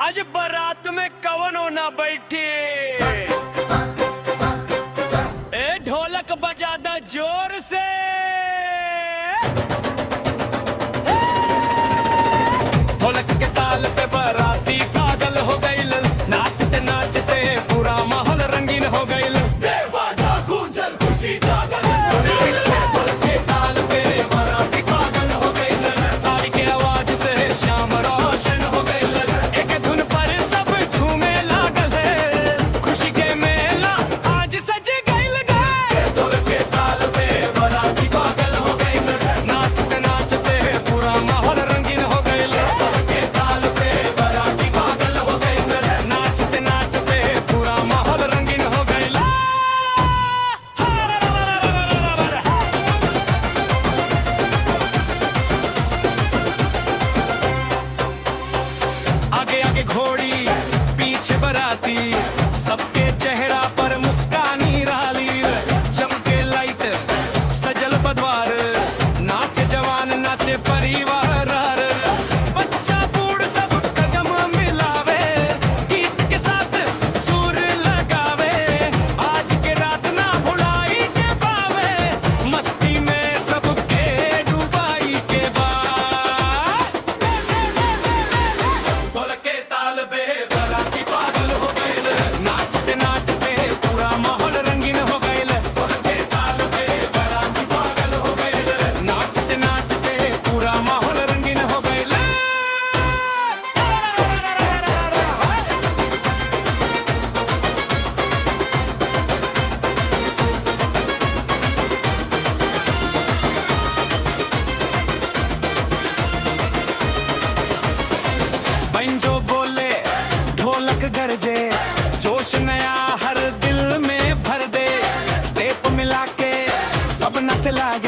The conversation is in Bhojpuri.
आज बारात में कवन होना बैठे। ए ढोलक बजा द जोर से। ढोलक के ताल पे बाराती पागल हो गइल, नाचते नाचते पूरा माहौल रंगीन हो गइल। ढोलक के ताल पे बाराती पागल हो गइल, ताली के आवाज से शाम रोशन हो गइल। एक धुन पर सब झूमे लागल है, खुशी के मेला आज सज गइल गे। ढोलक के ताल पे बाराती पागल हो गइल, नाचते नाचते पूरा माहौल रंगीन हो गइल। ढोलक के ताल पे बाराती पागल हो गइल, नाचते नाचते पूरा माहौल रंगीन हो गइल। आगे आगे घोड़ी पीछे बराती, सबके चेहरा पर मुस्कानी राली। चमके लाइट सजल बद्वार, नाचे जवान नाचे परिवार। बच्चा बूढ़ सब कदम मिलावे, गीत के साथ सुर लगावे। आज के रात ना भुलाई के पावे, मस्ती में सबके डुबाई के बाद। ढोलक के ताल पे बाराती पागल हो गइल, नाचते नाचते पूरा माहौल रंगीन हो गइल। ढोलक के ताल पे बाराती पागल हो गइल, नाचते नाचते पूरा माहौल रंगीन हो गइल। बैंजो बोले ढोलक गरजे, जोश नया हर दिल में भर दे। स्टेप मिला के सब नच लागे।